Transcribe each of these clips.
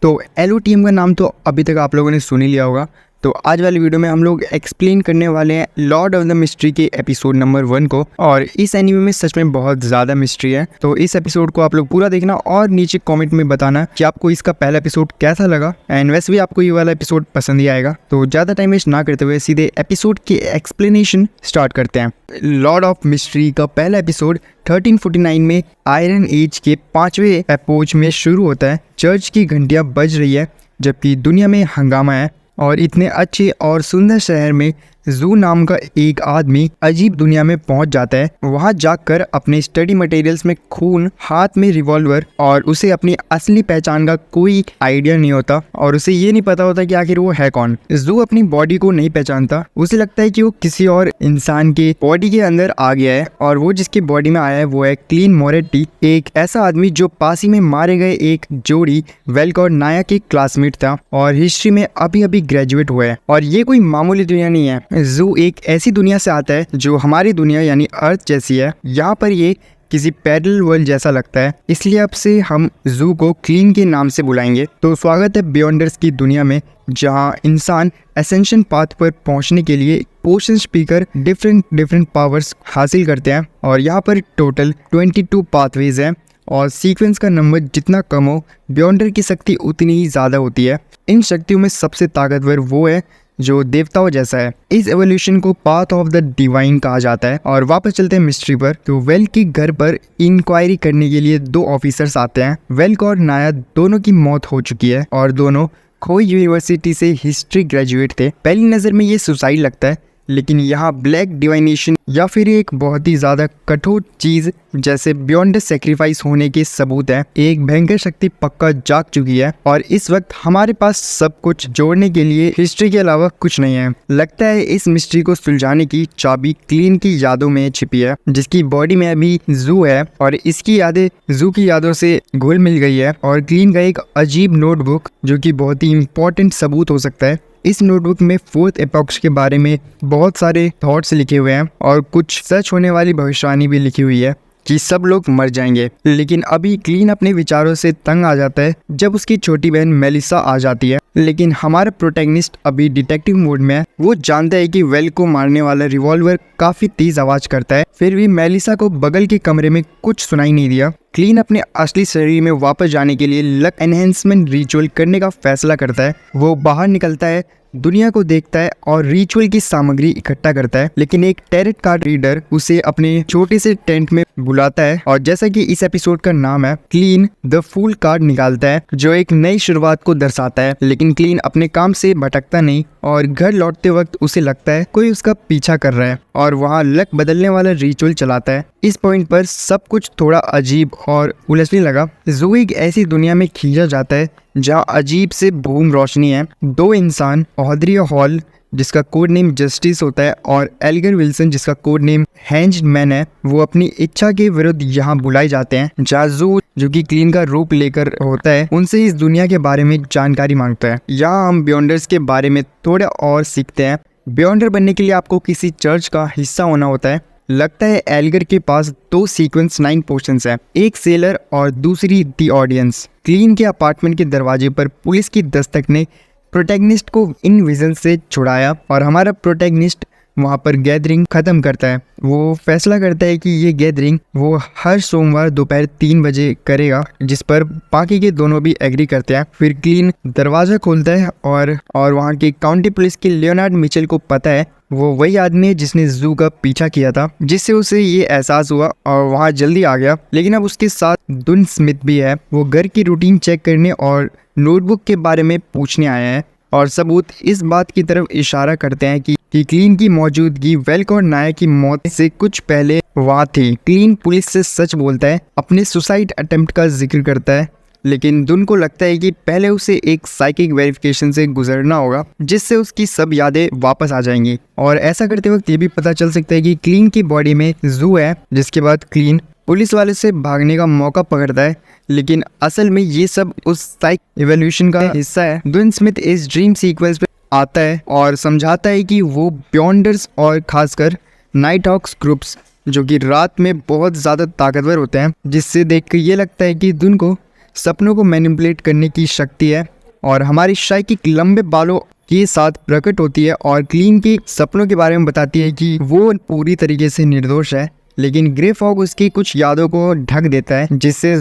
तो LO team का नाम तो अभी तक आप लोगों ने सुन ही लिया होगा। तो आज वाली वीडियो में हम लोग एक्सप्लेन करने वाले हैं लॉर्ड ऑफ द मिस्ट्री के एपिसोड नंबर 1 को। और इस एनीमे में सच में बहुत ज़्यादा मिस्ट्री है, तो इस एपिसोड को आप लोग पूरा देखना और नीचे कमेंट में बताना कि आपको इसका पहला एपिसोड कैसा लगा। एंड वैसे भी आपको ये वाला एपिसोड पसंद ही आएगा। तो ज़्यादा टाइम वेस्ट ना करते हुए सीधे एपिसोड की एक्सप्लेनेशन स्टार्ट करते हैं। लॉर्ड ऑफ मिस्ट्री का पहला एपिसोड 1349 में आयरन एज के 5वें एपोज में शुरू होता है। चर्च की घंटियां बज रही है जबकि दुनिया में हंगामा है और इतने अच्छे और सुंदर शहर में जू नाम का एक आदमी अजीब दुनिया में पहुंच जाता है। वहां जाकर अपने स्टडी मटेरियल्स में खून, हाथ में रिवॉल्वर, और उसे अपनी असली पहचान का कोई आइडिया नहीं होता और उसे ये नहीं पता होता कि आखिर वो है कौन। जू अपनी बॉडी को नहीं पहचानता। उसे लगता है कि वो किसी और इंसान के बॉडी के अंदर आ गया है और वो जिसके बॉडी में आया है वो है क्लीन मोरेटी, एक ऐसा आदमी जो पास ही में मारे गए एक जोड़ी वेल्क और नाया के क्लासमेट था और हिस्ट्री में अभी अभी ग्रेजुएट हुआ है। और ये कोई मामूली दुनिया नहीं है। जू एक ऐसी दुनिया से आता है जो हमारी दुनिया यानी अर्थ जैसी है। यहाँ पर ये किसी पैरेलल वर्ल्ड जैसा लगता है, इसलिए अब से हम जू को क्लीन के नाम से बुलाएंगे। तो स्वागत है बियॉन्डर्स की दुनिया में, जहाँ इंसान एसेंशन पाथ पर पहुँचने के लिए पोशन स्पीकर डिफरेंट पावर्स हासिल करते हैं। और यहाँ पर टोटल 22 पाथवेज हैं और सीक्वेंस का नंबर जितना कम हो, बियॉन्डर की शक्ति उतनी ही ज़्यादा होती है। इन शक्तियों में सबसे ताकतवर वो है जो देवताओं जैसा है। इस एवोल्यूशन को पाथ ऑफ द डिवाइन कहा जाता है। और वापस चलते हैं मिस्ट्री पर। तो वेल्क के घर पर इंक्वायरी करने के लिए 2 ऑफिसर्स आते हैं। वेल्क और नाया दोनों की मौत हो चुकी है और दोनों खोई यूनिवर्सिटी से हिस्ट्री ग्रेजुएट थे। पहली नज़र में ये सुसाइड लगता है, लेकिन यहाँ ब्लैक डिवाइनेशन या फिर एक बहुत ही ज़्यादा कठोर चीज़ जैसे बियॉन्ड सेक्रीफाइस होने के सबूत है। एक भयंकर शक्ति पक्का जाग चुकी है और इस वक्त हमारे पास सब कुछ जोड़ने के लिए हिस्ट्री के अलावा कुछ नहीं है। लगता है इस मिस्ट्री को सुलझाने की चाबी क्लीन की यादों में छिपी है, जिसकी बॉडी में अभी जू है और इसकी यादें जू की यादों से घुल मिल गई है। और क्लीन का एक अजीब नोटबुक जो कि बहुत ही इंपॉर्टेंट सबूत हो सकता है। इस नोटबुक में 4th एपॉक्स के बारे में बहुत सारे थॉट्स लिखे हुए हैं और कुछ सच होने वाली भविष्यवाणी भी लिखी हुई है कि सब लोग मर जाएंगे। लेकिन अभी क्लीन अपने विचारों से तंग आ जाता है जब उसकी छोटी बहन मेलिसा आ जाती है। लेकिन हमारा प्रोटैगनिस्ट अभी डिटेक्टिव मोड में है। वो जानता है कि वेल को मारने वाला रिवॉल्वर काफी तेज आवाज करता है, फिर भी मेलिसा को बगल के कमरे में कुछ सुनाई नहीं दिया। क्लीन अपने असली शरीर में वापस जाने के लिए लक एनहेंसमेंट रिचुअल करने का फैसला करता है। वो बाहर निकलता है, दुनिया को देखता है और रिचुअल की सामग्री इकट्ठा करता है। लेकिन एक टैरेट कार्ड रीडर उसे अपने छोटे से टेंट में बुलाता है और जैसा कि इस एपिसोड का नाम है, क्लीन द फूल कार्ड निकालता है जो एक नई शुरुआत को दर्शाता है। लेकिन क्लीन अपने काम से भटकता नहीं और घर लौटते वक्त उसे लगता है कोई उसका पीछा कर रहा है और वहाँ लक बदलने वाला रिचुअल चलाता है। इस पॉइंट पर सब कुछ थोड़ा अजीब और उलझने लगा। जू एक ऐसी दुनिया में खींचा जाता है जहाँ अजीब से भूम रोशनी है। 2 इंसान, ऑड्री हॉल जिसका कोड नेम जस्टिस होता है और एल्गर विल्सन जिसका कोड नेम हैंज्ड मैन है, वो अपनी इच्छा के विरुद्ध यहाँ बुलाए जाते हैं। जहाँ जू जो कि क्लीन का रूप लेकर होता है, उनसे इस दुनिया के बारे में जानकारी मांगता है। यहाँ हम बियॉन्डर्स के बारे में थोड़ा और सीखते हैं। बियॉन्डर बनने के लिए आपको किसी चर्च का हिस्सा होना होता है। लगता है एल्गर के पास 2 सीक्वेंस 9 पोशंस हैं, एक सेलर और दूसरी दी ऑडियंस। क्लीन के अपार्टमेंट के दरवाजे पर पुलिस की दस्तक ने प्रोटैगनिस्ट को इन विजन से छुड़ाया और हमारा प्रोटैगनिस्ट वहाँ पर गैदरिंग खत्म करता है। वो फैसला करता है कि ये गैदरिंग वो हर सोमवार दोपहर 3 बजे करेगा, जिस पर बाकी के दोनों भी एग्री करते हैं। फिर क्लीन दरवाज़ा खोलता है और वहाँ के काउंटी पुलिस के लियोनार्ड मिचेल को पता है वो वही आदमी है जिसने जू का पीछा किया था, जिससे उसे ये एहसास हुआ और वहाँ जल्दी आ गया। लेकिन अब उसके साथ दुन स्मिथ भी है। वो घर की रूटीन चेक करने और नोटबुक के बारे में पूछने आया है और सबूत इस बात की तरफ इशारा करते हैं कि क्लीन की मौजूदगी वेल्क और नाया की मौत से कुछ पहले वहाँ थी। क्लीन पुलिस से सच बोलता है, अपने सुसाइड अटेम्प्ट का जिक्र करता है, लेकिन दुन को लगता है कि पहले उसे एक साइकिक वेरिफिकेशन से गुजरना होगा जिससे उसकी सब यादें वापस आ जाएंगी। और ऐसा करते वक्त ये भी पता चल सकता है कि क्लीन की बॉडी में जू है, जिसके बाद क्लीन पुलिस वाले से भागने का मौका पकड़ता है। लेकिन असल में ये सब उस साइक इवोल्यूशन का हिस्सा है। दुन स्मिथ इस ड्रीम सीक्वेंस पे आता है और समझाता है कि वो बियॉन्डर्स और खासकर नाइट हॉक्स ग्रुप्स जो कि रात में बहुत ज़्यादा ताकतवर होते हैं, जिससे देख कर ये लगता है कि दुन को सपनों को मैनिपुलेट करने की शक्ति है और हमारी साइकिक लंबे बालों के साथ प्रकट होती है और क्लीन के सपनों के बारे में बताती है कि वो पूरी तरीके से निर्दोष है, लेकिन ग्रे फॉग उसकी कुछ यादों को ढक देता है, जिससे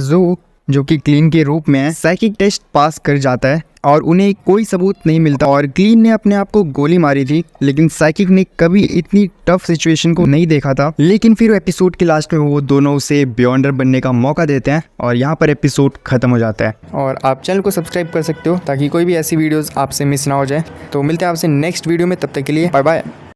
जो कि क्लीन के रूप में है साइकिक टेस्ट पास कर जाता है और उन्हें कोई सबूत नहीं मिलता। और क्लीन ने अपने आप को गोली मारी थी, लेकिन साइकिक ने कभी इतनी टफ सिचुएशन को नहीं देखा था। लेकिन फिर एपिसोड के लास्ट में वो दोनों उसे बियॉन्डर बनने का मौका देते हैं और यहाँ पर एपिसोड खत्म हो जाता है। और आप चैनल को सब्सक्राइब कर सकते हो ताकि कोई भी ऐसी वीडियोस आपसे मिस ना हो जाए। तो मिलते हैं आपसे नेक्स्ट वीडियो में, तब तक के लिए बाय बाय।